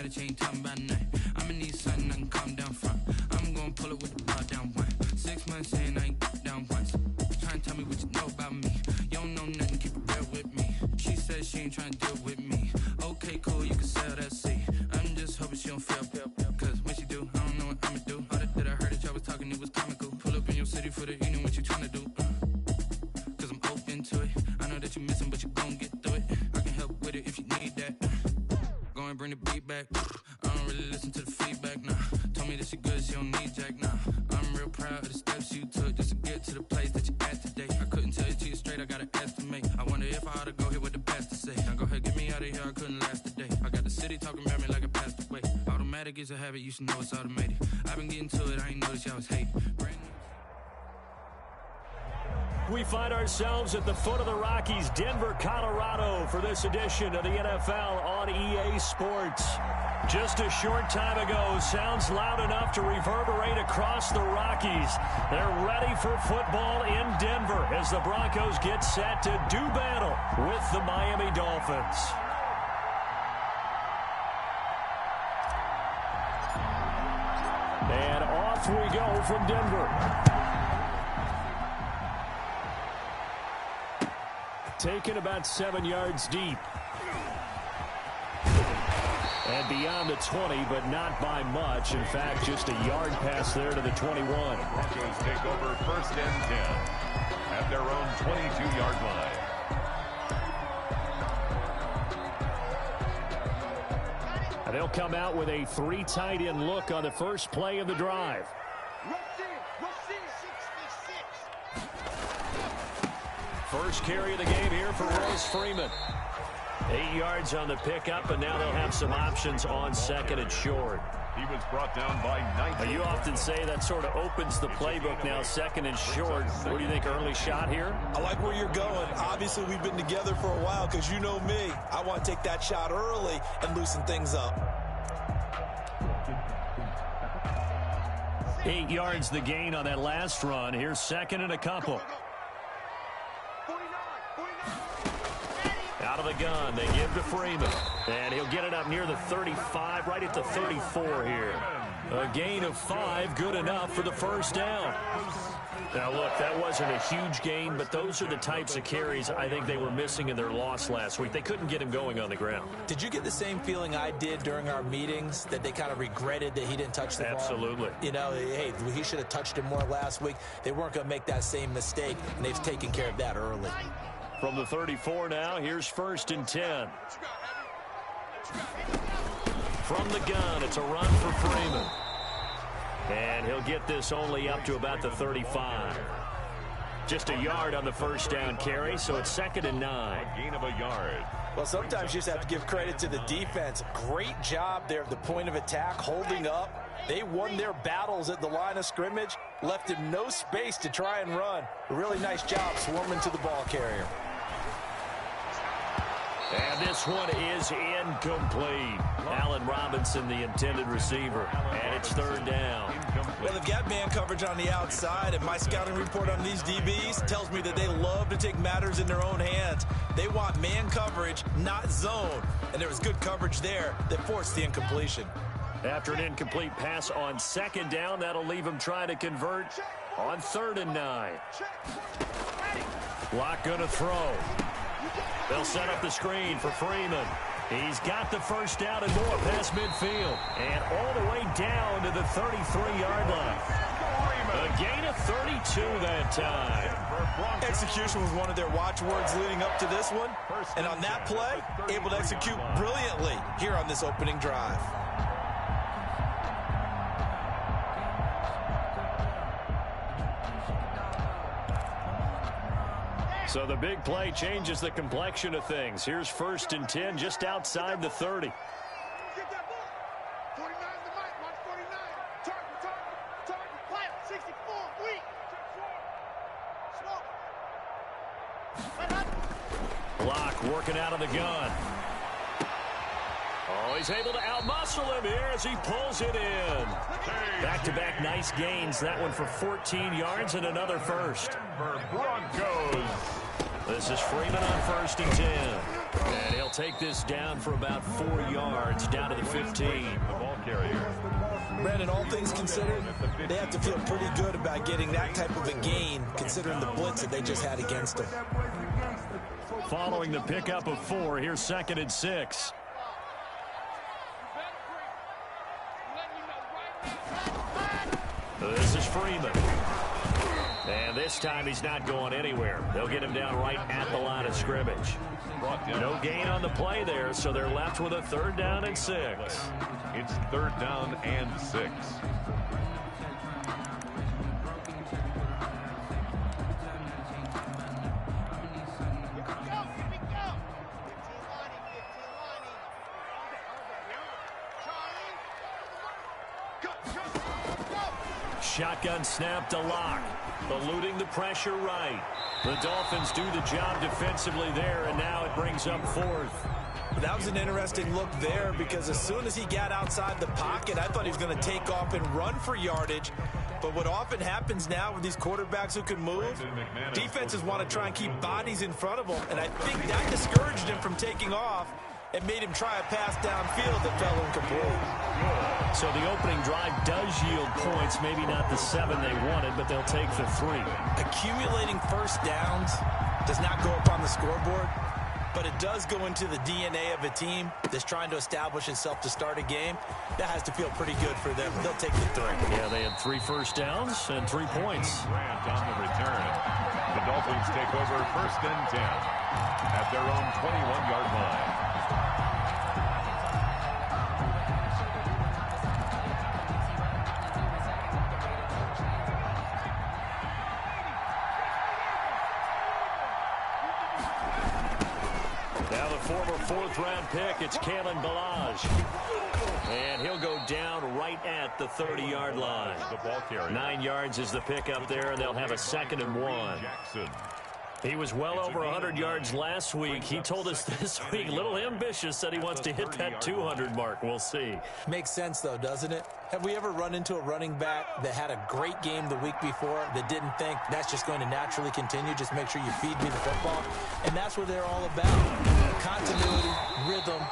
that you ain't talking about nothing. I'ma need something I can calm down from. I'm gonna pull it with the ball down one. 6 months in, I ain't down once. Trying to tell me what you know about me. You don't know nothing, keep it real with me. She said she ain't trying to deal with me. Okay, cool, you can sell that seat. I'm just hoping she don't feel. Cause when she do, I don't know what I'ma do. All that I heard that y'all was talking, it was comical. Pull up in your city for the evening, what you trying to do? Cause I'm open to it. I know that you missing, but you gon' get through it. I can help with it if you need that. Go and bring the beat back. I don't really listen to the feedback, nah. Told me that she good, she don't need jack, nah. I'm real proud of the steps you took just to get to the place that you at today. I couldn't tell you to you straight, I gotta estimate. I wonder if I ought to go here with the best to say. Now go ahead, get me out of here, I couldn't last a day. I got the city talking about me like I passed away. Automatic is a habit, you should know it's automated. I've been getting to it, I ain't noticed y'all was hating. We find ourselves at the foot of the Rockies, Denver, Colorado, for this edition of the NFL on EA Sports. Just a short time ago, sounds loud enough to reverberate across the Rockies. They're ready for football in Denver as the Broncos get set to do battle with the Miami Dolphins. And off we go from Denver. Taken about 7 yards deep. And beyond the 20, but not by much. In fact, just a yard pass there to the 21. Broncos take over 1st and 10 at their own 22-yard line. And they'll come out with a 3 tight end look on the first play of the drive. First carry of the game here for Royce Freeman. 8 yards on the pickup, and now they'll have some options on 2nd and short. He was brought down by 19. You often say that sort of opens the playbook now, 2nd and short. What do you think, early shot here? I like where you're going. Obviously, we've been together for a while because you know me. I want to take that shot early and loosen things up. 8 yards the gain on that last run. Here's 2nd and a couple. Out of the gun, they give to Freeman. And he'll get it up near the 35, right at the 34 here. A gain of 5, good enough for the first down. Now, look, that wasn't a huge gain, but those are the types of carries I think they were missing in their loss last week. They couldn't get him going on the ground. Did you get the same feeling I did during our meetings, that they kind of regretted that he didn't touch the ball? Absolutely. You know, hey, he should have touched it more last week. They weren't going to make that same mistake, and they've taken care of that early. From the 34 now, here's 1st and 10. From the gun, it's a run for Freeman. And he'll get this only up to about the 35. Just a yard on the first down carry, so it's 2nd and 9. Gain of a yard. Well, sometimes you just have to give credit to the defense. Great job there at the point of attack, holding up. They won their battles at the line of scrimmage, left him no space to try and run. A really nice job swarming to the ball carrier. And this one is incomplete. Allen Robinson, the intended receiver. And it's 3rd down. Well, they've got man coverage on the outside, and my scouting report on these DBs tells me that they love to take matters in their own hands. They want man coverage, not zone. And there was good coverage there that forced the incompletion. After an incomplete pass on 2nd down, that'll leave him trying to convert on 3rd and 9. Lock going to throw. They'll set up the screen for Freeman. He's got the first down and more past midfield. And all the way down to the 33-yard line. A gain of 32 that time. Execution was one of their watchwords leading up to this one. And on that play, able to execute brilliantly here on this opening drive. So the big play changes the complexion of things. Here's 1st and 10 just outside the 30. Block working out of the gun. Oh, he's able to outmuscle him here as he pulls it in. Back-to-back nice gains. That one for 14 yards and another first. Denver Broncos. This is Freeman on 1st and 10. And he'll take this down for about 4 yards, down to the 15. The ball carrier. Brandon, all things considered, they have to feel pretty good about getting that type of a gain, considering the blitz that they just had against them. Following the pickup of 4, here's 2nd and 6. This is Freeman. And this time he's not going anywhere. They'll get him down right at the line of scrimmage. No gain on the play there, so they're left with a 3rd down and 6. It's 3rd down and 6. Shotgun snap to Lock. Eluding the pressure right. The Dolphins do the job defensively there, and now it brings up 4th. That was an interesting look there because as soon as he got outside the pocket, I thought he was going to take off and run for yardage. But what often happens now with these quarterbacks who can move, defenses want to try and keep bodies in front of them, and I think that discouraged him from taking off and made him try a pass downfield that fell incomplete. So the opening drive does yield points, maybe not the 7 they wanted, but they'll take the 3. Accumulating first downs does not go up on the scoreboard, but it does go into the DNA of a team that's trying to establish itself to start a game. That has to feel pretty good for them. They'll take the 3. Yeah, they had 3 first downs and 3 points. Grant on the return. The Dolphins take over 1st and 10 at their own 21-yard line. Former 4th-round pick, it's Kalen Ballage. And he'll go down right at the 30-yard line. 9 yards is the pickup there, and they'll have a 2nd and 1. Jackson. He was well over 100 yards last week. He told us this week, a little ambitious, said he wants to hit that 200 mark. We'll see. Makes sense, though, doesn't it? Have we ever run into a running back that had a great game the week before that didn't think that's just going to naturally continue? Just make sure you feed me the football. And that's what they're all about. Continuity, rhythm,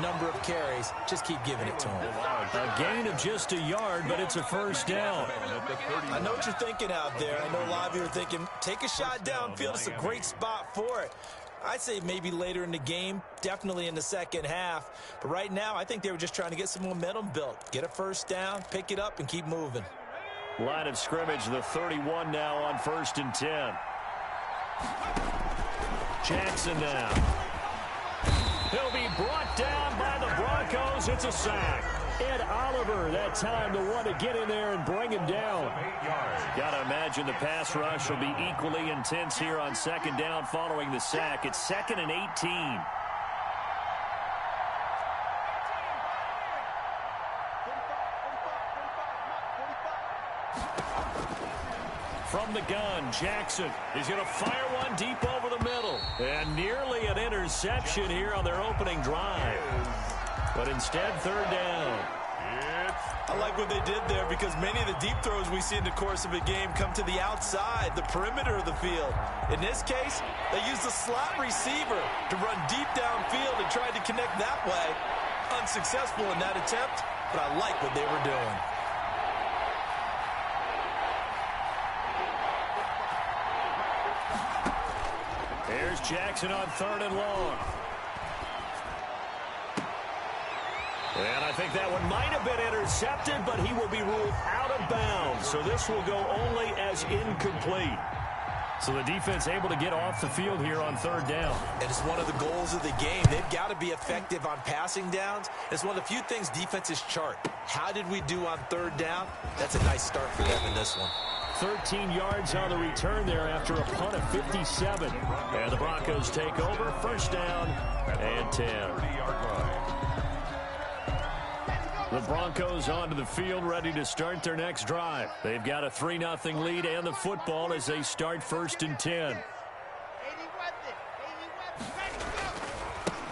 number of carries. Just keep giving it to him. A gain of just a yard, but it's a 1st down. I know what you're thinking out there. I know a lot of you are thinking, take a shot downfield. It's a great spot for it. I'd say maybe later in the game, definitely in the second half. But right now, I think they were just trying to get some momentum built. Get a 1st down, pick it up, and keep moving. Line of scrimmage, the 31 now on 1st and 10. Jackson now. He'll be brought down by the Broncos. It's a sack. Ed Oliver, that time the one to get in there and bring him down. Got to imagine the pass rush will be equally intense here on 2nd down following the sack. It's 2nd and 18. From the gun, Jackson is going to fire one deep over the middle. And nearly an interception here on their opening drive. But instead, 3rd down. I like what they did there because many of the deep throws we see in the course of a game come to the outside, the perimeter of the field. In this case, they used the slot receiver to run deep downfield and tried to connect that way. Unsuccessful in that attempt, but I like what they were doing. Here's Jackson on 3rd and long. And I think that one might have been intercepted, but he will be ruled out of bounds. So this will go only as incomplete. So the defense able to get off the field here on 3rd down. And it's one of the goals of the game. They've got to be effective on passing downs. It's one of the few things defenses chart. How did we do on 3rd down? That's a nice start for them in this one. 13 yards on the return there after a punt of 57. And the Broncos take over. 1st down and 10. The Broncos onto the field, ready to start their next drive. They've got a 3-0 lead and the football as they start 1st and 10.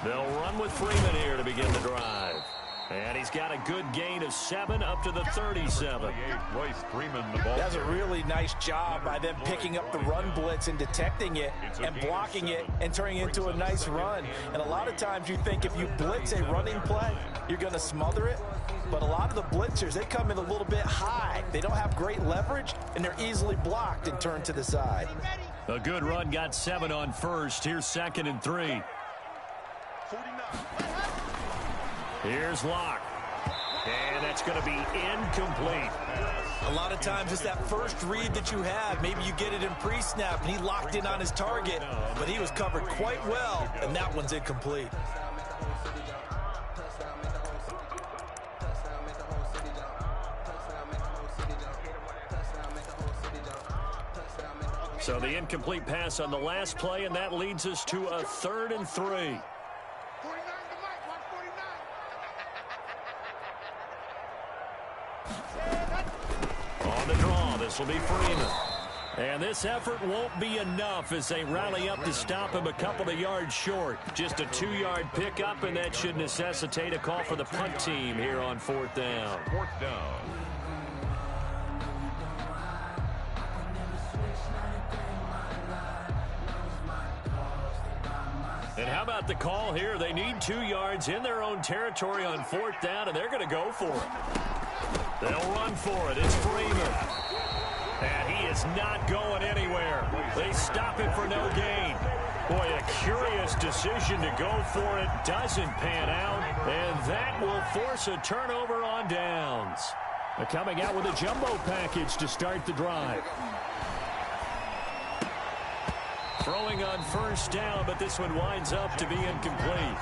They'll run with Freeman here to begin the drive. And he's got a good gain of 7 up to the 37. That's a really nice job by them picking up the run blitz and detecting it and blocking it and turning it into a nice run. And a lot of times you think if you blitz a running play, you're going to smother it. But a lot of the blitzers, they come in a little bit high. They don't have great leverage, and they're easily blocked and turned to the side. A good run got 7 on first. Here's 2nd and 3. Here's Locke. And that's going to be incomplete. A lot of times it's that first read that you have. Maybe you get it in pre-snap, and he locked in on his target, but he was covered quite well, and that one's incomplete. So the incomplete pass on the last play, and that leads us to a 3rd and 3. On the draw, this will be Freeman. And this effort won't be enough as they rally up to stop him a couple of yards short. Just a 2-yard pickup, and that should necessitate a call for the punt team here on 4th down. 4th down. And how about the call here? They need 2 yards in their own territory on 4th down, and they're going to go for it. They'll run for it. It's Freeman. And he is not going anywhere. They stop it for no gain. Boy, a curious decision to go for it. Doesn't pan out, and that will force a turnover on downs. They're coming out with a jumbo package to start the drive. Throwing on 1st down, but this one winds up to be incomplete.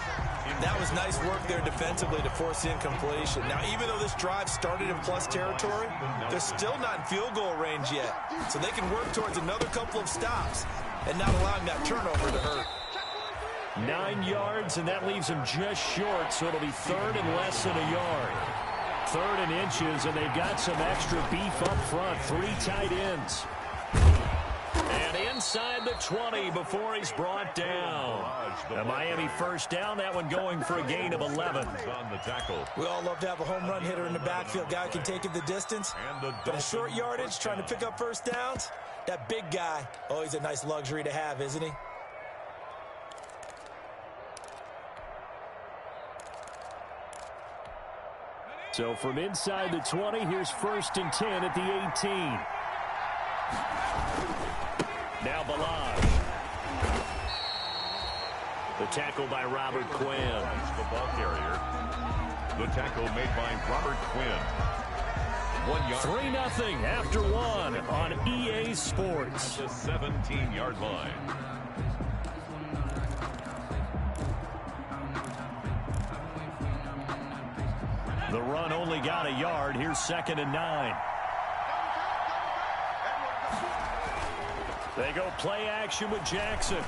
That was nice work there defensively to force incompletion. Now, even though this drive started in plus territory, they're still not in field goal range yet. So they can work towards another couple of stops and not allowing that turnover to hurt. 9 yards, and that leaves them just short, so it'll be 3rd and less than a yard. 3rd and inches, and they've got some extra beef up front. 3 tight ends. And inside the 20 before he's brought down. A Miami 1st down, that one going for a gain of 11. On the tackle. We all love to have a home run hitter in the backfield. Guy can take it the distance. But in short yardage, trying to pick up 1st downs, that big guy, oh, he's a nice luxury to have, isn't he? So from inside the 20, here's 1st and 10 at the 18. Now Balaj. The tackle by Robert Quinn. The ball carrier. The tackle made by Robert Quinn. 1 yard. 3-0 after 1 on EA Sports. The 17-yard line. The run only got a yard. Here's 2nd and 9. They go play action with Jackson.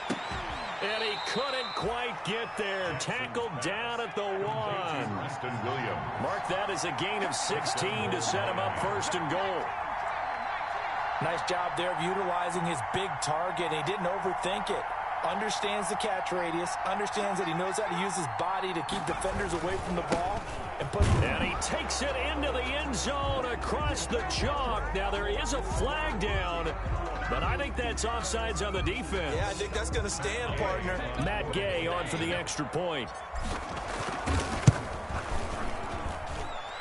And he couldn't quite get there. Tackled down at the 1. Mark that as a gain of 16 to set him up 1st and goal. Nice job there of utilizing his big target. He didn't overthink it. Understands the catch radius. Understands that he knows how to use his body to keep defenders away from the ball. And he takes it into the end zone across the chalk. Now there is a flag down, but I think that's offsides on the defense. Yeah, I think that's going to stand, partner. Matt Gay on for the extra point.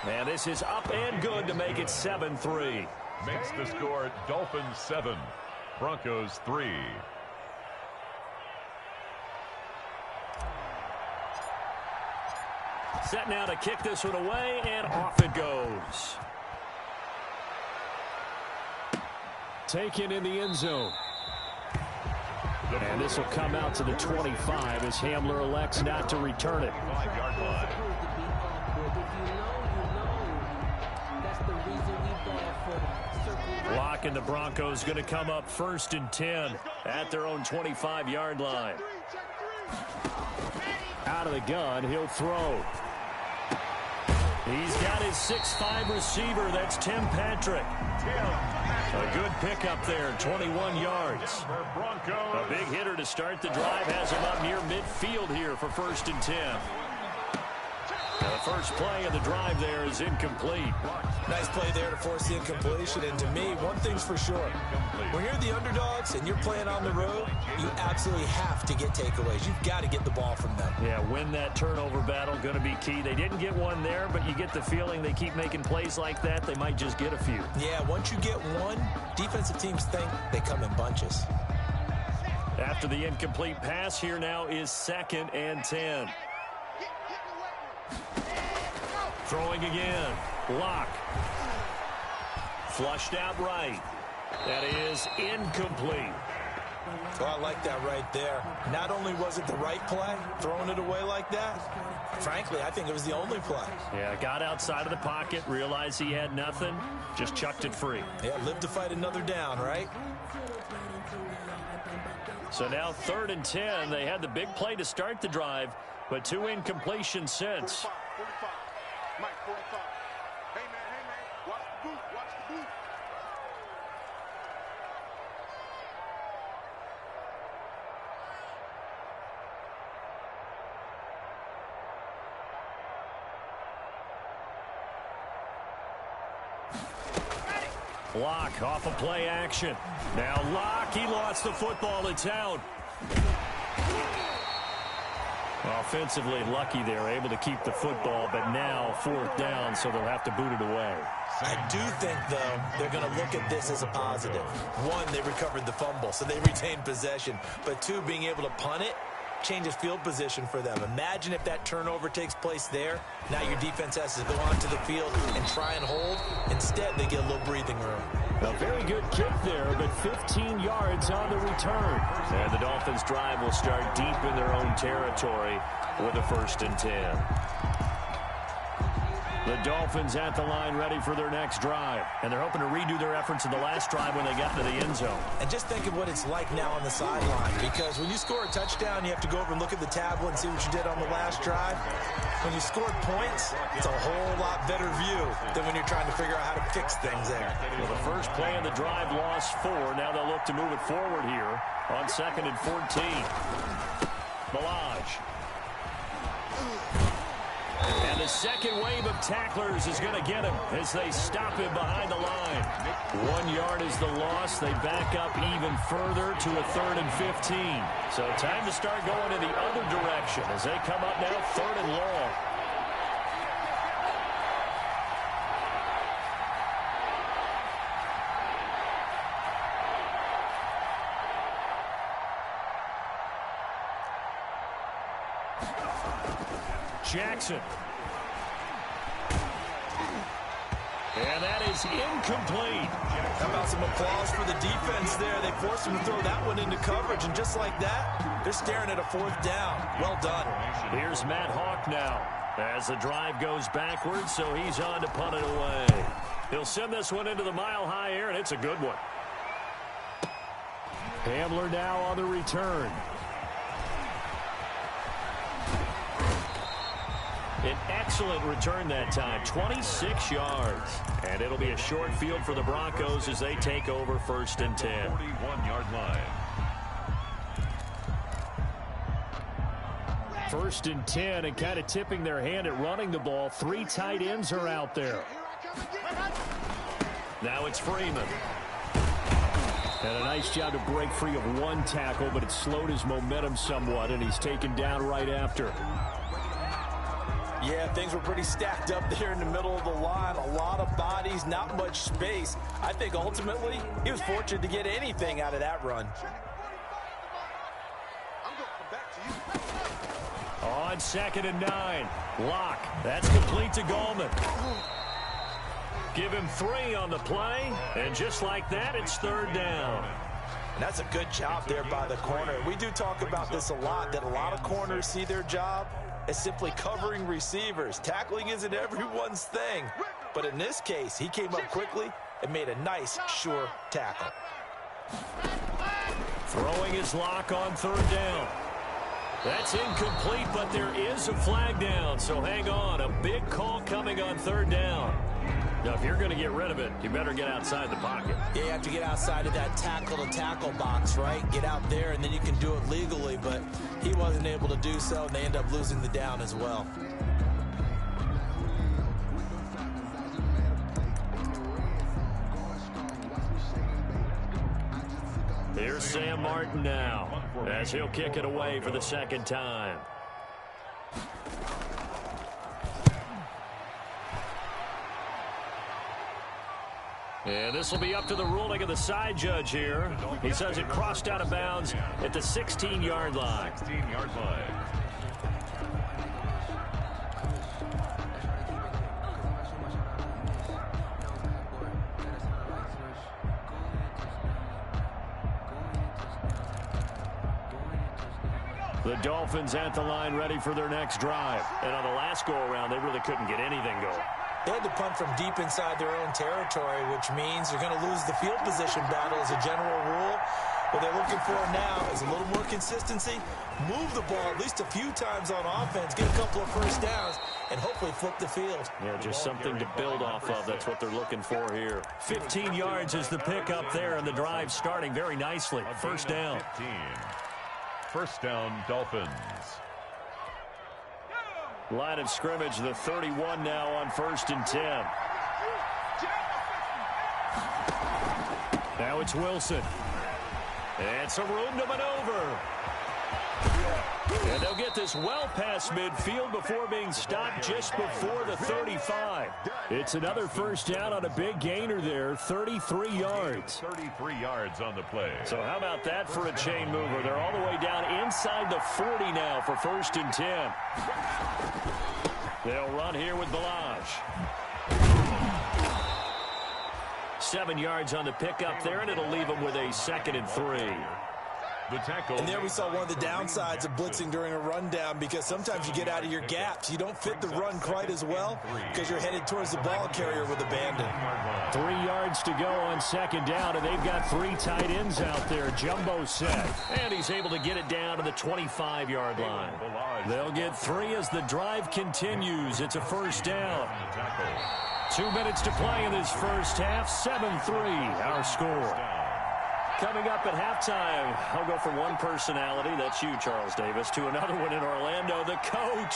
And this is up and good to make it 7-3. Makes the score Dolphins 7, Broncos 3. Set now to kick this one away, and off it goes. Taken in the end zone. And this will come out to the 25 as Hamler elects not to return it. 5-yard line. Locke and the Broncos going to come up 1st and 10 at their own 25-yard line. Out of the gun, he'll throw. He's got his 6'5" receiver. That's Tim Patrick. A good pickup there, 21 yards. A big hitter to start the drive has him up near midfield here for 1st and 10. The first play of the drive there is incomplete. Nice play there to force the incompletion. And to me, one thing's for sure. When you're the underdogs and you're playing on the road, you absolutely have to get takeaways. You've got to get the ball from them. Yeah, win that turnover battle, going to be key. They didn't get one there, but you get the feeling they keep making plays like that, they might just get a few. Yeah, once you get one, defensive teams think they come in bunches. After the incomplete pass, here now is 2nd and 10. Throwing again. Lock. Flushed out right. That is incomplete. Oh, I like that right there. Not only was it the right play, throwing it away like that, frankly, I think it was the only play. Yeah, got outside of the pocket, realized he had nothing, just chucked it free. Yeah, live to fight another down, right? So now 3rd and 10. They had the big play to start the drive, but 2 incompletions since. 45. Mike, 45. Hey, man. Watch the boot. Watch the boot. Lock off of play action. Now Lock, he lost the football. It's out. Offensively lucky they're able to keep the football, but now 4th down, so they'll have to boot it away. I do think, though, they're going to look at this as a positive. 1, they recovered the fumble, so they retained possession. But 2, being able to punt it changes field position for them. Imagine if that turnover takes place there. Now your defense has to go onto the field and try and hold. Instead, they get a little breathing room. A very good kick there, but 15 yards on the return. And the Dolphins' drive will start deep in their own territory with a 1st and 10. The Dolphins at the line ready for their next drive. And they're hoping to redo their efforts in the last drive when they got into the end zone. And just think of what it's like now on the sideline. Because when you score a touchdown, you have to go over and look at the tablet and see what you did on the last drive. When you scored points, it's a whole lot better view than when you're trying to figure out how to fix things there. Well, the first play of the drive lost 4. Now they'll look to move it forward here on 2nd and 14. Balaj. And the second wave of tacklers is going to get him as they stop him behind the line. 1 yard is the loss. They back up even further to a 3rd and 15. So time to start going in the other direction as they come up now 3rd and long. Jackson. And that is incomplete. How about some applause for the defense there? They forced him to throw that one into coverage, and just like that, they're staring at a 4th down. Well done. Here's Matt Hawk now as the drive goes backwards, so he's on to punt it away. He'll send this one into the mile-high air, and it's a good one. Hamler now on the return. An excellent return that time, 26 yards. And it'll be a short field for the Broncos as they take over 1st and 10. 41-yard line. 1st and 10, and kind of tipping their hand at running the ball. 3 tight ends are out there. Now it's Freeman. And a nice job to break free of 1 tackle, but it slowed his momentum somewhat, and he's taken down right after. Yeah, things were pretty stacked up there in the middle of the line. A lot of bodies, not much space. I think ultimately he was fortunate to get anything out of that run. On 2nd and 9. Lock. That's complete to Gallman. Give him 3 on the play. And just like that, it's 3rd down. And that's a good job there by the corner. We do talk about this a lot, that a lot of corners see their job as simply covering receivers. Tackling isn't everyone's thing. But in this case, he came up quickly and made a nice, sure tackle. Throwing his Lock on 3rd down. That's incomplete, but there is a flag down, so hang on. A big call coming on 3rd down. Now, if you're going to get rid of it, you better get outside the pocket. Yeah, you have to get outside of that tackle-to-tackle box, right? Get out there, and then you can do it legally, but he wasn't able to do so, and they end up losing the down as well. Here's Sam Martin now, as he'll kick it away for the second time. And this will be up to the ruling of the side judge here. He says it crossed out of bounds at the 16-yard line. 16-yard line. The Dolphins at the line ready for their next drive. And on the last go-around, they really couldn't get anything going. They had to punt from deep inside their own territory, which means they're going to lose the field position battle as a general rule. What they're looking for now is a little more consistency, move the ball at least a few times on offense, get a couple of first downs, and hopefully flip the field. Yeah, just something to build off of. That's what they're looking for here. 15 yards is the pickup there, and the drive starting very nicely. First down. 15. First down, Dolphins. Line of scrimmage, the 31 now on 1st and 10. Now it's Wilson. And some room to maneuver. And they'll get this well past midfield before being stopped just before the 35. It's another first down on a big gainer there, 33 yards. 33 yards on the play. So how about that for a chain mover? They're all the way down inside the 40 now for 1st and 10. They'll run here with Balaj. 7 yards on the pickup there, and it'll leave them with a 2nd and 3. The tackle. And there we saw one of the downsides of blitzing during a rundown, because sometimes you get out of your gaps. You don't fit the run quite as well because you're headed towards the ball carrier with abandon. 3 yards to go on 2nd down, and they've got 3 tight ends out there. Jumbo set, and he's able to get it down to the 25-yard line. They'll get 3 as the drive continues. It's a first down. 2 minutes to play in this first half. 7-3 our score. Coming up at halftime, I'll go from one personality, that's you, Charles Davis, to another one in Orlando, the coach.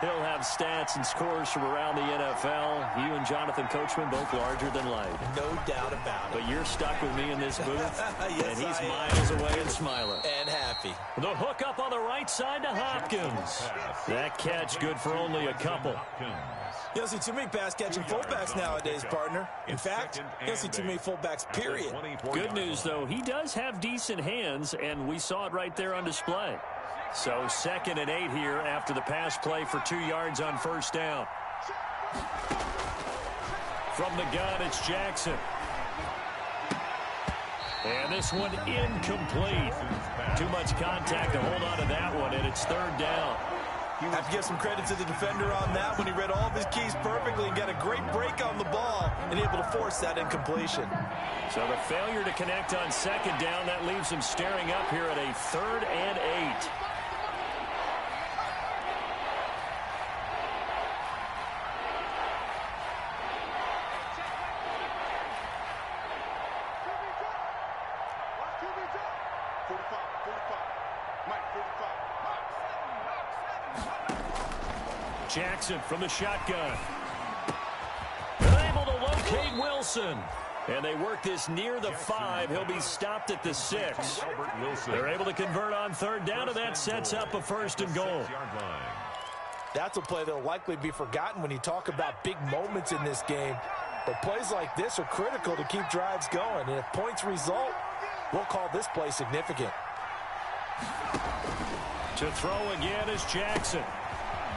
He'll have stats and scores from around the NFL. You and Jonathan Coachman, both larger than life. No doubt about it. But you're stuck with me in this booth, yes, and he's miles away and smiling. And happy. The hook up on the right side to Hopkins. That catch good for only a couple. You don't see too many pass-catching fullbacks nowadays, partner. In fact, you don't see too many fullbacks, period. Good news, though, he does have decent hands, and we saw it right there on display. So 2nd and 8 here after the pass play for 2 yards on first down. From the gun, it's Jackson. And this one incomplete. Too much contact to hold on to that one, and it's 3rd down. Have to give some credit to the defender on that when he read all of his keys perfectly and got a great break on the ball and able to force that incompletion. So the failure to connect on 2nd down, that leaves him staring up here at a 3rd and 8. Jackson from the shotgun. They're able to locate Wilson. And they work this near the 5. He'll be stopped at the 6. They're able to convert on 3rd down, and that sets up a 1st and goal. That's a play that will likely be forgotten when you talk about big moments in this game. But plays like this are critical to keep drives going. And if points result, we'll call this play significant. To throw again is Jackson.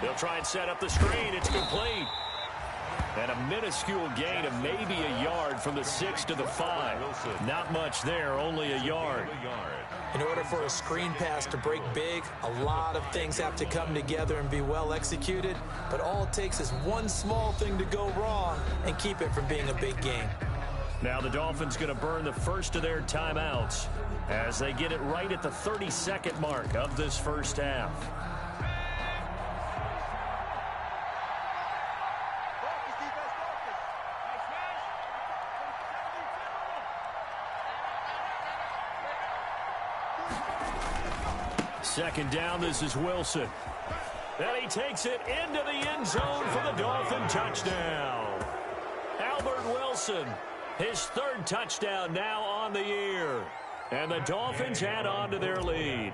They'll try and set up the screen. It's complete. And a minuscule gain of maybe a yard from the 6 to the 5. Not much there, only a yard. In order for a screen pass to break big, a lot of things have to come together and be well executed. But all it takes is one small thing to go wrong and keep it from being a big game. Now the Dolphins going to burn the first of their timeouts as they get it right at the 32nd mark of this first half. Second down, this is Wilson. And he takes it into the end zone for the Dolphin touchdown. Albert Wilson, his 3rd touchdown now on the year. And the Dolphins add on to their lead.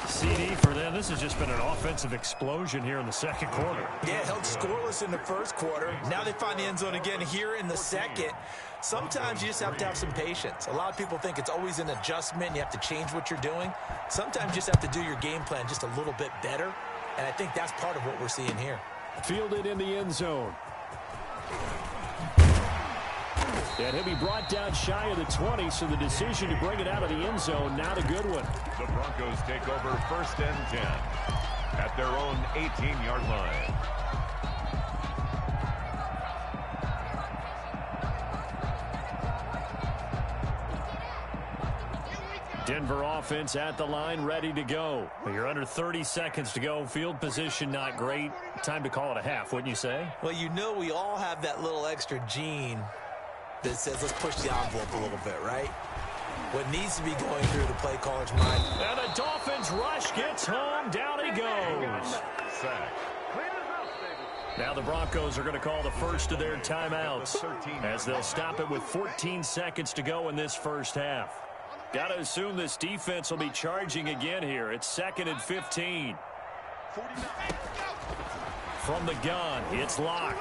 CD for them. This has just been an offensive explosion here in the second quarter. Yeah, held scoreless in the first quarter. Now they find the end zone again here in the second. Sometimes you just have to have some patience. A lot of people think it's always an adjustment. You have to change what you're doing. Sometimes you just have to do your game plan just a little bit better. And I think that's part of what we're seeing here. Fielded in the end zone. And he'll be brought down shy of the 20, so the decision to bring it out of the end zone, not a good one. The Broncos take over 1st and 10 at their own 18-yard line. Denver offense at the line, ready to go. You're under 30 seconds to go. Field position not great. Time to call it a half, wouldn't you say? Well, you know we all have that little extra gene that says let's push the envelope a little bit, right? What needs to be going through the play caller's mind. And the Dolphins rush gets home. Down he goes. Sack. Now the Broncos are going to call the first of their timeouts as they'll stop it with 14 seconds to go in this first half. Got to assume this defense will be charging again here. It's 2nd and 15. From the gun, it's Locke.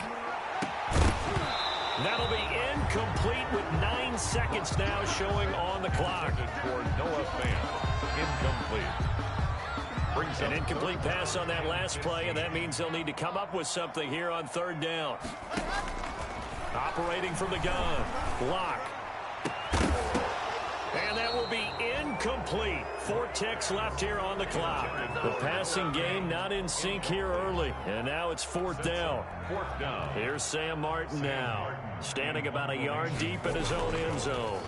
That'll be incomplete with 9 seconds now showing on the clock. For Noah Fant. Incomplete. An incomplete pass on that last play, and that means they'll need to come up with something here on 3rd down. Operating from the gun, Locke. And that will be incomplete. 4 ticks left here on the clock. The passing game not in sync here early. And now it's 4th down. 4th down. Here's Sam Martin now, standing about a yard deep in his own end zone.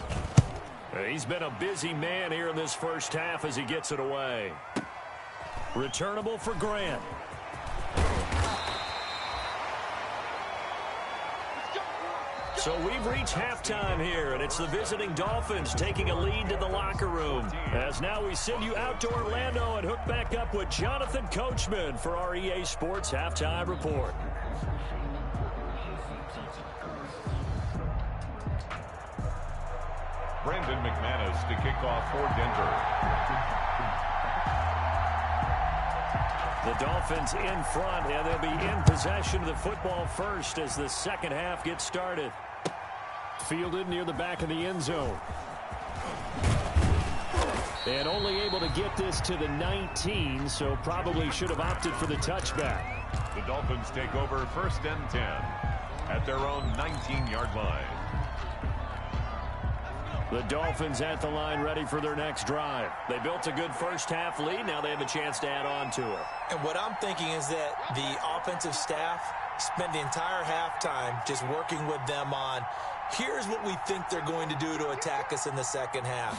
He's been a busy man here in this first half as he gets it away. Returnable for Grant. So we've reached halftime here, and it's the visiting Dolphins taking a lead to the locker room. As now we send you out to Orlando and hook back up with Jonathan Coachman for our EA Sports Halftime Report. Brandon McManus to kick off for Denver. The Dolphins in front, and they'll be in possession of the football first as the second half gets started. Fielded near the back of the end zone. And only able to get this to the 19, so probably should have opted for the touchback. The Dolphins take over 1st and 10 at their own 19-yard line. The Dolphins at the line ready for their next drive. They built a good first half lead. Now they have a chance to add on to it. And what I'm thinking is that the offensive staff spent the entire halftime just working with them on here's what we think they're going to do to attack us in the second half.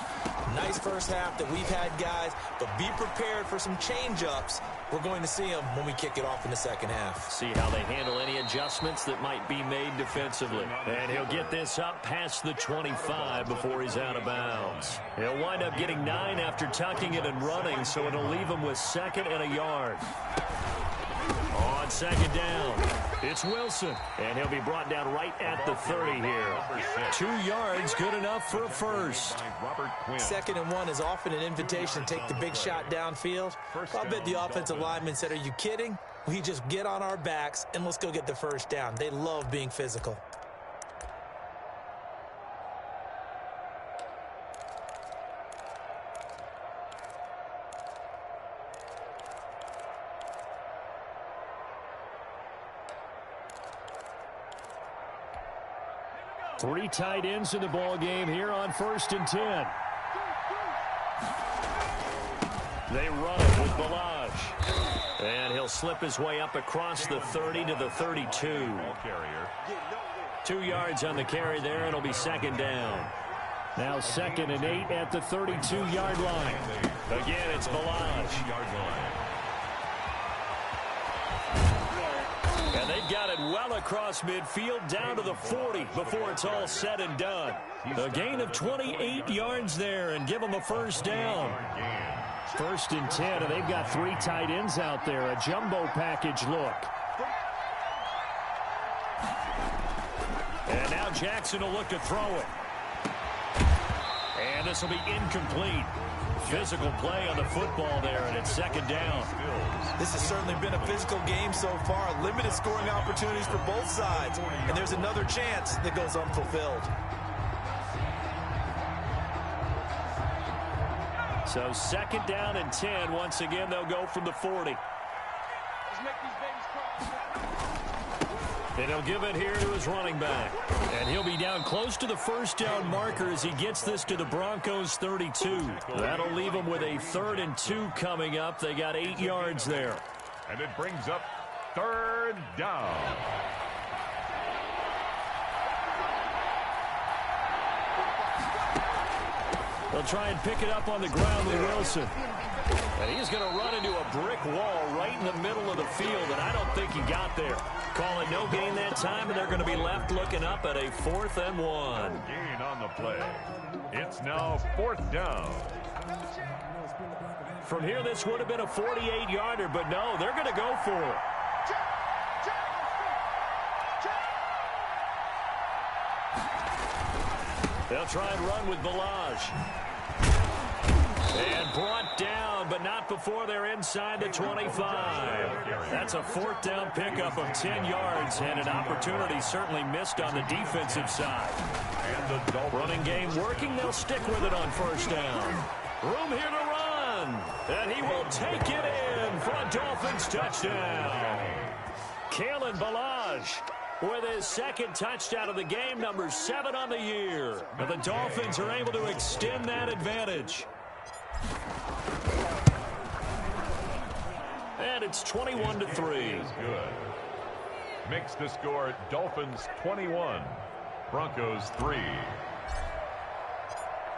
Nice first half that we've had, guys, but be prepared for some change-ups. We're going to see them when we kick it off in the second half. See how they handle any adjustments that might be made defensively. And he'll get this up past the 25 before he's out of bounds. He'll wind up getting 9 after tucking it and running, so it'll leave him with 2nd and a yard. On 2nd down, it's Wilson, and he'll be brought down right at the 30 here. 2 yards, good enough for a first. 2nd and 1 is often an invitation to take the big shot downfield. I'll bet the offensive lineman said, are you kidding? We just get on our backs and let's go get the first down. They love being physical. Three tight ends in the ball game here on 1st and 10. They run it with Balaj. And he'll slip his way up across the 30 to the 32. 2 yards on the carry there, and it'll be 2nd down. Now 2nd and 8 at the 32-yard line. Again, it's Balaj. And they've got it well across midfield down to the 40 before it's all said and done. A gain of 28 yards there and give them a first down. 1st and 10, and they've got 3 tight ends out there. A jumbo package look. And now Jackson will look to throw it. And this will be incomplete. Physical play on the football there, and it's second down. This has certainly been a physical game so far. Limited scoring opportunities for both sides. And there's another chance that goes unfulfilled. So second down and 10. Once again, they'll go from the 40. And he'll give it here to his running back. And he'll be down close to the first down marker as he gets this to the Broncos' 32. That'll leave them with a 3rd and 2 coming up. They got 8 yards there. And it brings up 3rd down. They'll try and pick it up on the ground with Wilson. And he's going to run into a brick wall right in the middle of the field, and I don't think he got there. Call it no gain that time, and they're going to be left looking up at a 4th and 1. Gain on the play. It's now 4th down. From here, this would have been a 48-yarder, but no, they're going to go for it. They'll try and run with Balaj. And brought down, but not before they're inside the 25. That's a 4th down pickup of 10 yards, and an opportunity certainly missed on the defensive side. And the running game working. They'll stick with it on 1st down. Room here to run. And he will take it in for a Dolphins touchdown. Kalen Balaj with his 2nd touchdown of the game, number 7 on the year. And the Dolphins are able to extend that advantage. And it's 21-3. Good. Makes the score Dolphins 21, Broncos 3.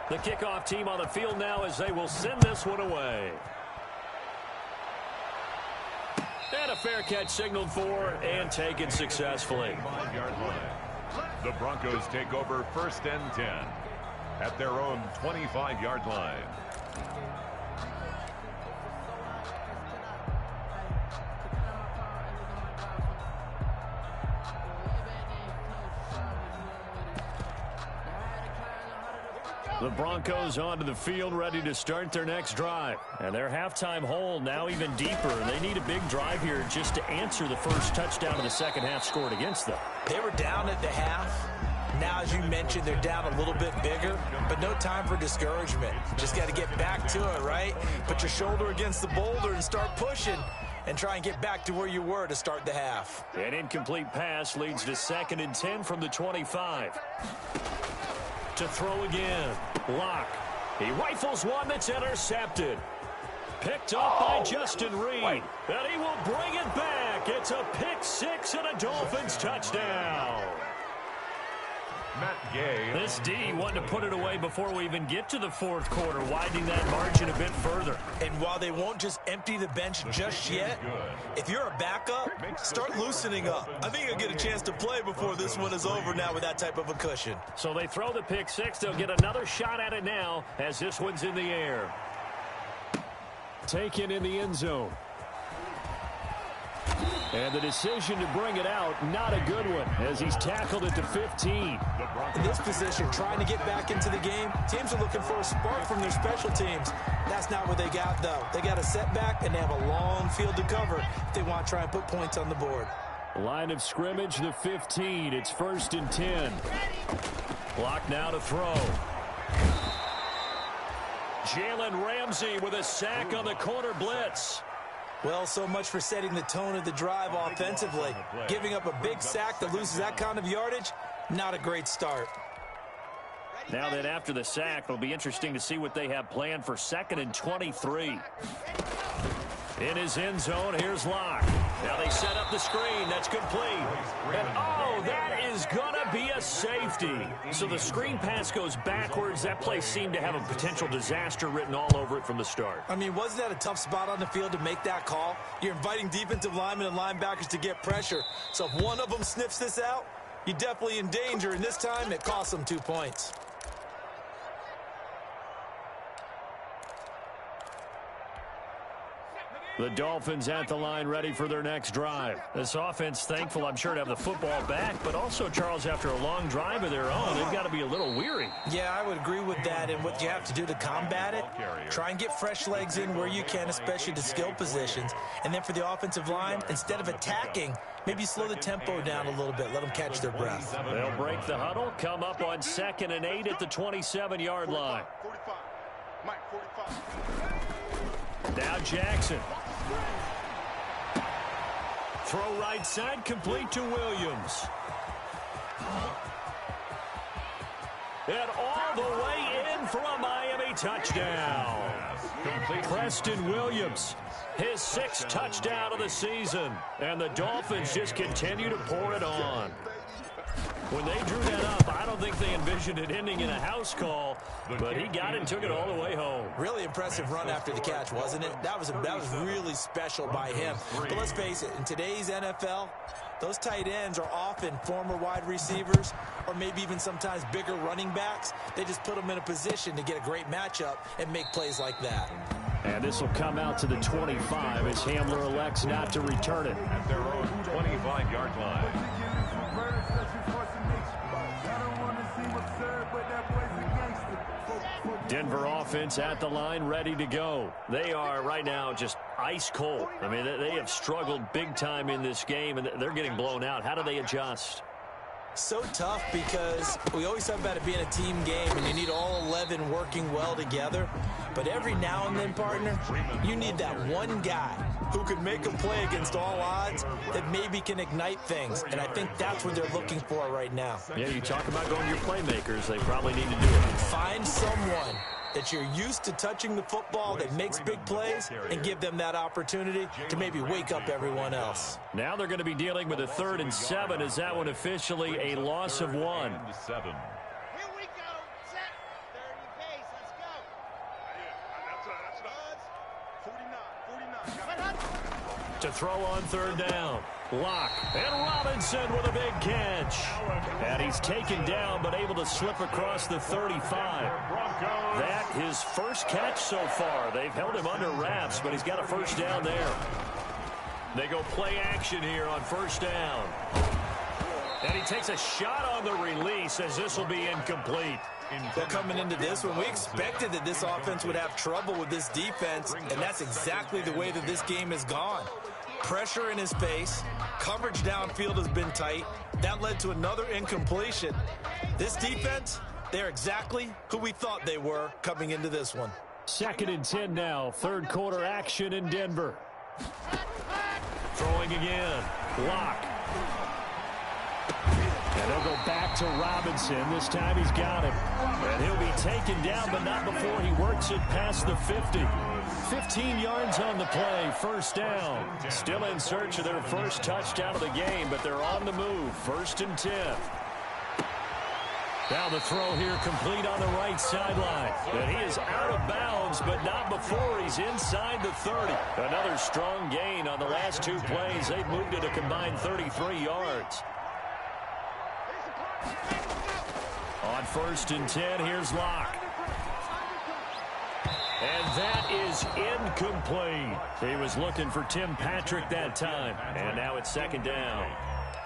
The kickoff team on the field now as they will send this one away. And a fair catch signaled for and taken successfully. 5-yard line. The Broncos take over 1st and 10 at their own 25-yard line. The Broncos onto the field, ready to start their next drive. And their halftime hole now even deeper. They need a big drive here just to answer the first touchdown of the second half scored against them. They were down at the half. Now, as you mentioned, they're down a little bit bigger, but no time for discouragement. Just got to get back to it, right? Put your shoulder against the boulder and start pushing and try and get back to where you were to start the half. An incomplete pass leads to 2nd and 10 from the 25. To throw again. Locke. He rifles one that's intercepted. Picked up by Justin Reed. And he will bring it back. It's a pick 6 and a Dolphins touchdown. Matt Gay. This D wanted to put it away before we even get to the 4th quarter, widening that margin a bit further. And while they won't just empty the bench just yet, if you're a backup, start loosening up. I think you'll get a chance to play before this one is over now with that type of a cushion. So they throw the pick 6. They'll get another shot at it now as this one's in the air. Taken in the end zone. And the decision to bring it out, not a good one, as he's tackled at the 15. In this position, trying to get back into the game, teams are looking for a spark from their special teams. That's not what they got, though. They got a setback, and they have a long field to cover if they want to try and put points on the board. Line of scrimmage, the 15. It's 1st and 10. Clock now to throw. Jalen Ramsey with a sack on the corner blitz. Well, so much for setting the tone of the drive offensively. Giving up a big sack that loses that kind of yardage, not a great start. Now that after the sack, it'll be interesting to see what they have planned for 2nd and 23. In his end zone, here's Locke. Now they set up the screen. That's complete. And, oh, that is going to be a safety. So the screen pass goes backwards. That play seemed to have a potential disaster written all over it from the start. I mean, wasn't that a tough spot on the field to make that call? You're inviting defensive linemen and linebackers to get pressure. So if one of them sniffs this out, you're definitely in danger. And this time, it costs them 2 points. The Dolphins at the line ready for their next drive. This offense thankful, I'm sure, to have the football back, but also, Charles, after a long drive of their own, they've got to be a little weary. Yeah, I would agree with that, and what you have to do to combat it, try and get fresh legs in where you can, especially the skill positions. And then for the offensive line, instead of attacking, maybe slow the tempo down a little bit, let them catch their breath. They'll break the huddle, come up on 2nd and 8 at the 27-yard line. 45. Mike, 45. Now Jackson. Throw right side, complete to Williams. And all the way in for a Miami touchdown. Preston Williams, his 6th touchdown of the season. And the Dolphins just continue to pour it on. When they drew that up, I don't think they envisioned it ending in a house call, but he got it and took it all the way home. Really impressive run after the catch, wasn't it? That was really special by him. But let's face it, in today's NFL, those tight ends are often former wide receivers or maybe even sometimes bigger running backs. They just put them in a position to get a great matchup and make plays like that. And this will come out to the 25 as Hamler elects not to return it. At their own 25-yard line. Denver offense at the line, ready to go. They are right now just ice cold. I mean, they have struggled big time in this game, and they're getting blown out. How do they adjust? So tough because we always talk about it being a team game, and you need all 11 working well together. But every now and then, partner, you need that one guy who can make a play against all odds that maybe can ignite things. And I think that's what they're looking for right now. Yeah, you talk about going to your playmakers. They probably need to do it. Find someone that you're used to touching the football that makes big plays and give them that opportunity to maybe wake up everyone else. Now they're going to be dealing with a 3rd and 7. Is that one officially a loss of 1? Here we go. Set. 30 pace. Let's go. Yeah, that's 49. To throw on 3rd down. Lock. And Robinson with a big catch. And he's taken down but able to slip across the 35. That his first catch so far. They've held him under wraps, but he's got a 1st down there. They go play action here on 1st down. And he takes a shot on the release as this will be incomplete. Well, coming into this one, we expected that this offense would have trouble with this defense, and that's exactly the way that this game has gone. Pressure in his face, coverage downfield has been tight. That led to another incompletion. This defense, they're exactly who we thought they were coming into this one. 2nd and 10 now, 3rd quarter action in Denver. Throwing again, Lock. And they'll go back to Robinson. This time he's got him. And he'll be taken down, but not before he works it past the 50. 15 yards on the play, 1st down. Still in search of their 1st touchdown of the game, but they're on the move. 1st and 10. Now the throw here complete on the right sideline. And he is out of bounds, but not before he's inside the 30. Another strong gain on the last 2 plays. They've moved it a combined 33 yards. On 1st and 10, here's Locke. And that is incomplete. He was looking for Tim Patrick that time. And now it's 2nd down.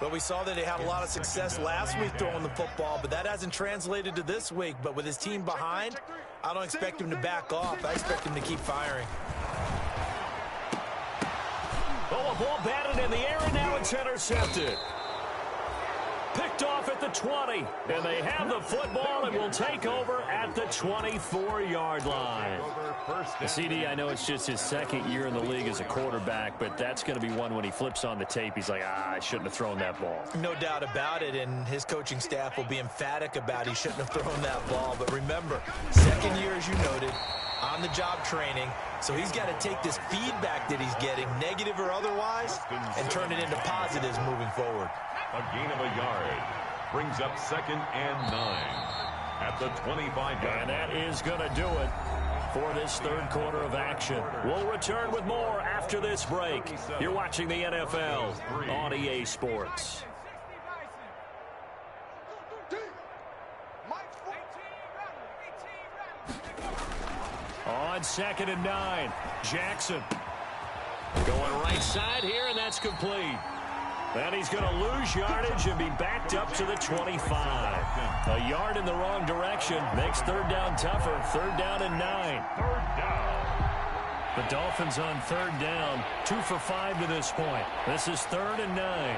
But we saw that he had a lot of success last week throwing the football, but that hasn't translated to this week. But with his team behind, I don't expect him to back off. I expect him to keep firing. Oh, a ball batted in the air, and now it's intercepted. Picked off at the 20, and they have the football and will take over at the 24-yard line. CD, I know it's just his 2nd year in the league as a quarterback, but that's going to be one when he flips on the tape. He's like, I shouldn't have thrown that ball. No doubt about it, and his coaching staff will be emphatic about he shouldn't have thrown that ball. But remember, 2nd year, as you noted, on-the-job training, so he's got to take this feedback that he's getting, negative or otherwise, and turn it into positives moving forward. A gain of a yard brings up 2nd and 9 at the 25-yard line. And that is going to do it for this 3rd quarter of action. We'll return with more after this break. You're watching the NFL on EA Sports. On 2nd and 9, Jackson. Going right side here, and that's complete. And he's going to lose yardage and be backed up to the 25. A yard in the wrong direction makes third down tougher. Third down and 9. Third down. The Dolphins on third down, 2 for 5 to this point. This is 3rd and 9.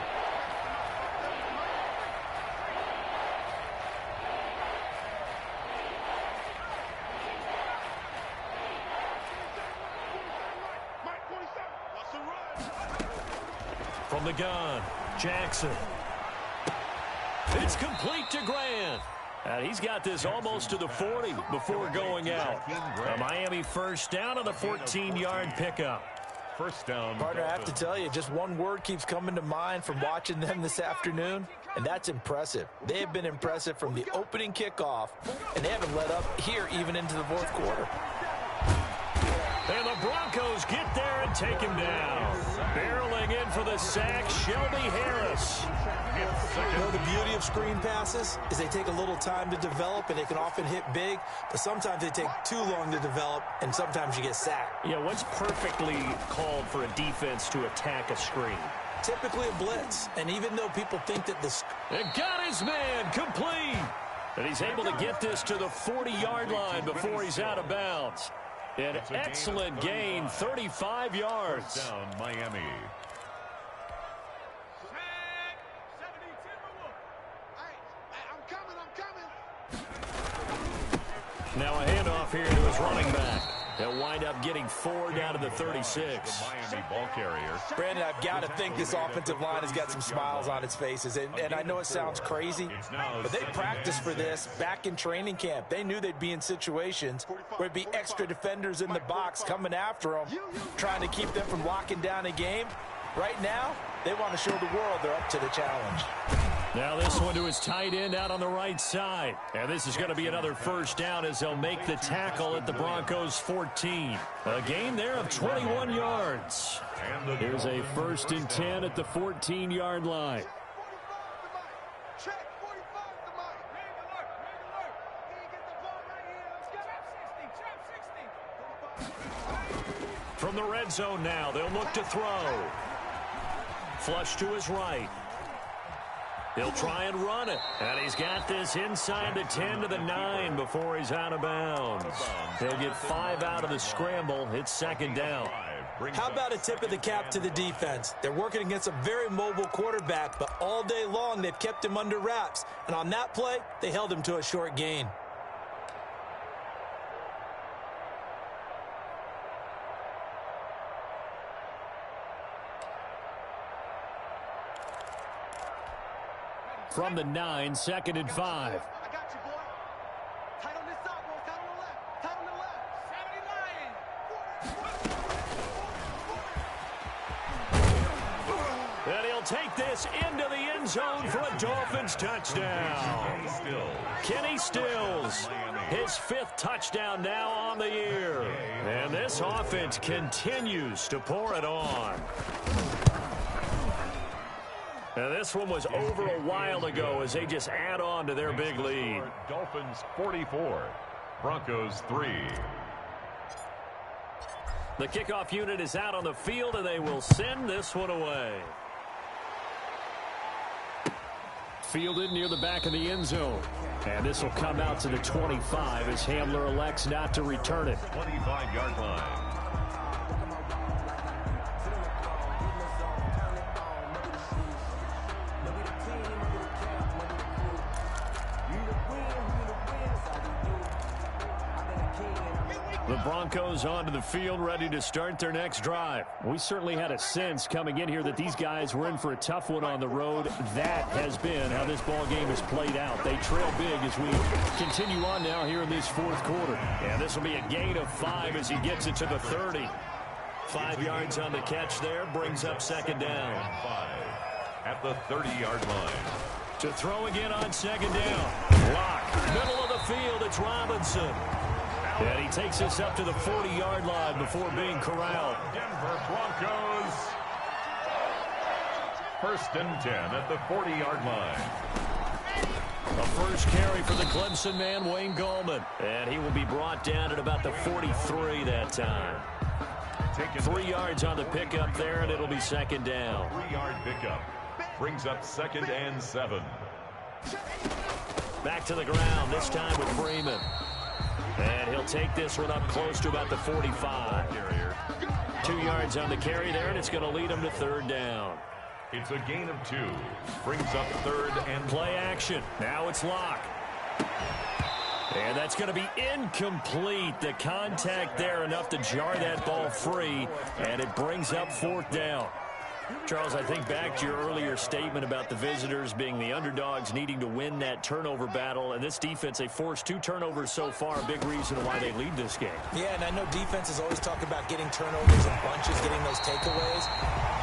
From the gun, Jackson. It's complete to Grant. And he's got this almost to the 40 before going out. A Miami first down on a 14-yard pickup. First down. Partner, I have to tell you, just one word keeps coming to mind from watching them this afternoon, and that's impressive. They have been impressive from the opening kickoff, and they haven't let up here even into the fourth quarter. And the Broncos get there and take him down. Barreling in for the sack, Shelby Harris. You know, the beauty of screen passes is they take a little time to develop, and they can often hit big, but sometimes they take too long to develop, and sometimes you get sacked. Yeah, what's perfectly called for a defense to attack a screen? Typically a blitz, and even though people think that this... And got his man complete. And he's able to get this to the 40-yard line before he's out of bounds. An excellent gain, 35 yards. Down, Miami. Now a handoff here to his running back. They'll wind up getting 4 down to the 36. The Miami ball carrier. Brandon, I've got to think this offensive line has got some smiles on its faces. And I know it sounds crazy, but they practiced for this back in training camp. They knew they'd be in situations where it'd be extra defenders in the box coming after them, trying to keep them from locking down a game. Right now, they want to show the world they're up to the challenge. Now this one to his tight end out on the right side. And this is going to be another first down as they'll make the tackle at the Broncos 14. A gain there of 21 yards. Here's a 1st and 10 at the 14-yard line. From the red zone now, they'll look to throw. Flush to his right. He'll try and run it. And he's got this inside the 10 to the 9 before he's out of bounds. He'll get 5 out of the scramble. It's 2nd down. How about a tip of the cap to the defense? They're working against a very mobile quarterback, but all day long they've kept him under wraps. And on that play, they held him to a short gain. From the 9, 2nd and 5. I got you, boy. Tight on this side, boy. Tight on the left. Tight on the left. And he'll take this into the end zone for a Dolphins touchdown. Kenny Stills, his 5th touchdown now on the year. And this offense continues to pour it on. Now this one was over a while ago as they just add on to their big lead. Dolphins 44, Broncos 3. The kickoff unit is out on the field, and they will send this one away. Fielded near the back of the end zone. And this will come out to the 25 as Hamler elects not to return it. 25-yard line. The Broncos onto the field, ready to start their next drive. We certainly had a sense coming in here that these guys were in for a tough one on the road. That has been how this ball game has played out. They trail big as we continue on now here in this 4th quarter. And this will be a gain of 5 as he gets it to the 30. 5 yards on the catch there, brings up 2nd down. 5 at the 30-yard line. To throw again on 2nd down. Block. Middle of the field, it's Robinson. And he takes us up to the 40-yard line before being corralled. Denver Broncos. 1st and 10 at the 40-yard line. A first carry for the Clemson man, Wayne Gallman. And he will be brought down at about the 43 that time. taken 3 yards on the pickup there, and it'll be second down. 3-yard pickup. Brings up 2nd and 7. Back to the ground, this time with Freeman. And he'll take this one up close to about the 45. 2 yards on the carry there, and it's going to lead him to 3rd down. It's a gain of 2. Brings up 3rd and play action. Now it's Locke. And that's going to be incomplete. The contact there enough to jar that ball free, and it brings up 4th down. Charles, I think back to your earlier statement about the visitors being the underdogs needing to win that turnover battle, and this defense, they forced 2 turnovers so far, a big reason why they lead this game. Yeah, and I know defenses always talk about getting turnovers in bunches, getting those takeaways.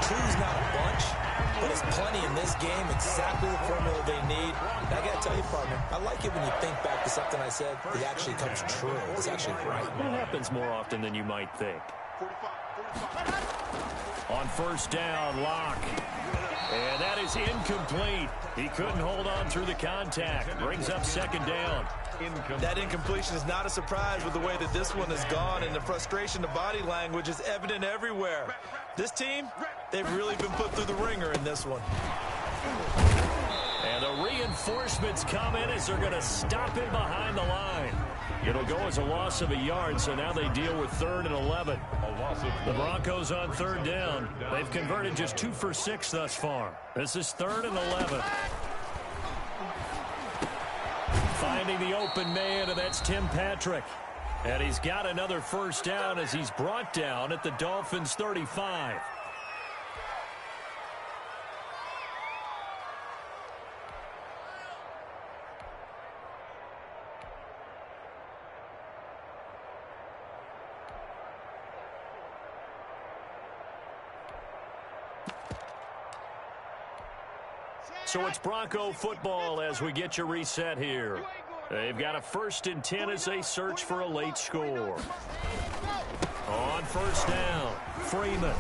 2's not a bunch, but it's plenty in this game, exactly the formula they need. And I got to tell you, partner, I like it when you think back to something I said that actually comes true. It's actually right. It happens more often than you might think. 45. On 1st down, Locke. And that is incomplete. He couldn't hold on through the contact. Brings up 2nd down. That incompletion is not a surprise with the way that this one has gone, and the frustration, the body language is evident everywhere. This team, they've really been put through the ringer in this one. And the reinforcements come in as they're going to stop him behind the line. It'll go as a loss of a yard, so now they deal with 3rd and 11. The Broncos on 3rd down. They've converted just 2 for 6 thus far. This is 3rd and 11. Finding the open man, and that's Tim Patrick. And he's got another 1st down as he's brought down at the Dolphins' 35. So it's Bronco football as we get you reset here. They've got a 1st and 10 as they search for a late score. On 1st down, Freeman.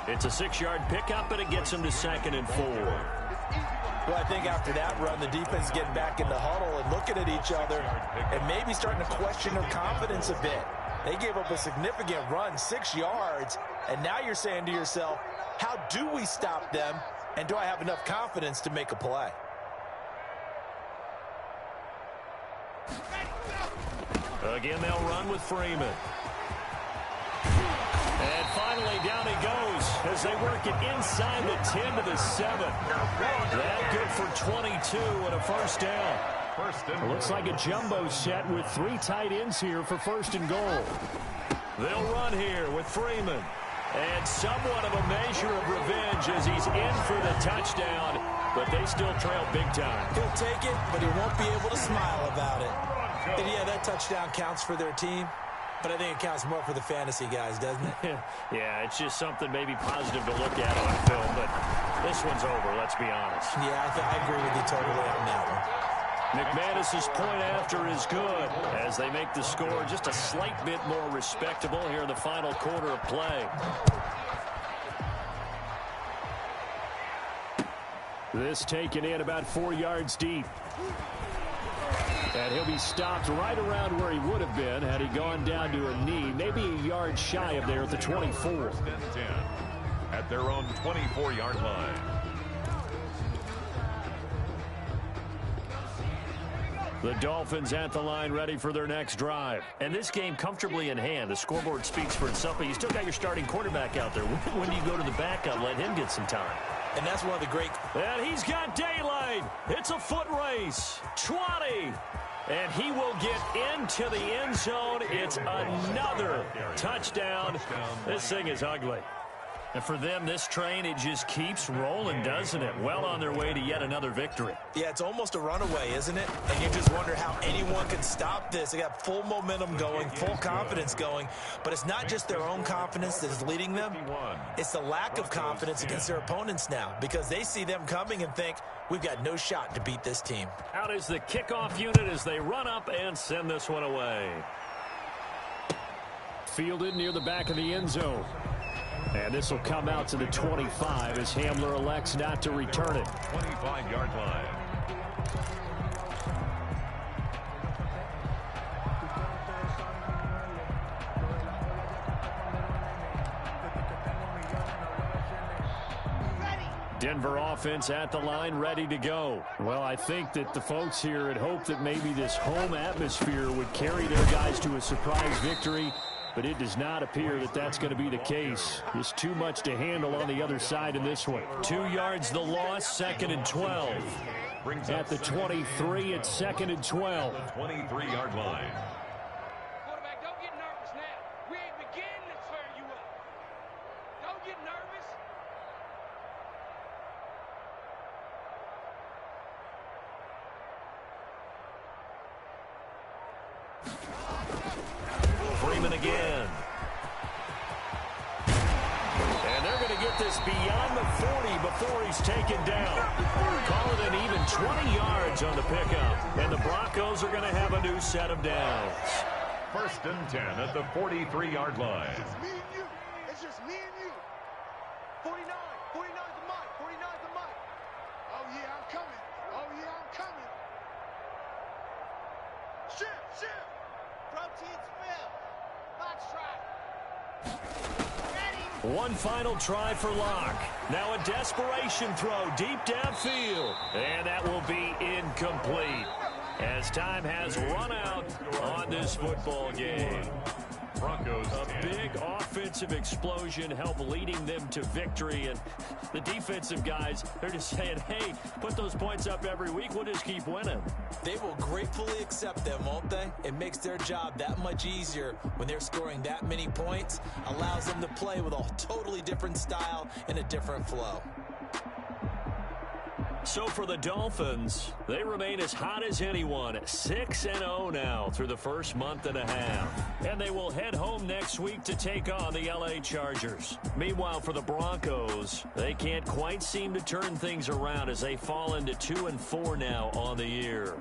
It's a 6-yard pickup, and it gets him to 2nd and 4. Well, I think after that run, the defense getting back in the huddle and looking at each other and maybe starting to question their confidence a bit. They gave up a significant run, 6 yards, and now you're saying to yourself, how do we stop them, and do I have enough confidence to make a play? Again, they'll run with Freeman. And finally, down he goes as they work it inside the 10 to the 7. That good for 22 and a 1st down. Looks like a jumbo set with 3 tight ends here for 1st and goal. They'll run here with Freeman. And somewhat of a measure of revenge as he's in for the touchdown, but they still trail big time. He'll take it, but he won't be able to smile about it. And yeah, that touchdown counts for their team, but I think it counts more for the fantasy guys, doesn't it? Yeah, it's just something maybe positive to look at on film, but this one's over, let's be honest. Yeah, I agree with you totally on that one. McManus's point after is good as they make the score just a slight bit more respectable here in the final quarter of play. This taken in about 4 yards deep. And he'll be stopped right around where he would have been had he gone down to a knee, maybe a yard shy of there at the 24. At their own 24-yard line. The Dolphins at the line ready for their next drive. And this game comfortably in hand. The scoreboard speaks for itself, but you still got your starting quarterback out there. When do you go to the backup, let him get some time? And that's one of the great... And he's got daylight. It's a foot race. 20. And he will get into the end zone. It's another touchdown. This thing is ugly. And for them, this train, it just keeps rolling, doesn't it? Well on their way to yet another victory. Yeah, it's almost a runaway, isn't it? And you just wonder how anyone can stop this. They got full momentum going, full confidence going. But it's not just their own confidence that is leading them. It's the lack of confidence against their opponents now, because they see them coming and think, we've got no shot to beat this team. Out is the kickoff unit as they run up and send this one away. Fielded near the back of the end zone. And this will come out to the 25 as Hamler elects not to return it. 25-yard line. Denver offense at the line, ready to go. Well, I think that the folks here had hoped that maybe this home atmosphere would carry their guys to a surprise victory, but it does not appear that that's going to be the case. Just too much to handle on the other side in this one. 2 yards the loss, 2nd and 12. At the 23, it's 2nd and 12. 23-yard line. Quarterback, don't get nervous now. We ain't beginning to tear you up. Don't get nervous. Freeman again. And they're going to get this beyond the 40 before he's taken down. Call it an even 20 yards on the pickup. And the Broncos are going to have a new set of downs. 1st and 10 at the 43-yard line. It's me and you. It's just me and you. 49. 49's the mic. 49's the mic. Oh, yeah, I'm coming. Oh, yeah, I'm coming. Shift, shift. Protein spill. Box strike. One final try for Locke. Now a desperation throw deep downfield. And that will be incomplete as time has run out on this football game. Broncos A 10. big offensive explosion helped leading them to victory. And the defensive guys, they're just saying, hey, put those points up every week. We'll just keep winning. They will gratefully accept them, won't they? It makes their job that much easier when they're scoring that many points. Allows them to play with a totally different style and a different flow. So for the Dolphins, they remain as hot as anyone, 6-0 now through the first month and a half. And they will head home next week to take on the LA Chargers. Meanwhile, for the Broncos, they can't quite seem to turn things around as they fall into 2-4 now on the year.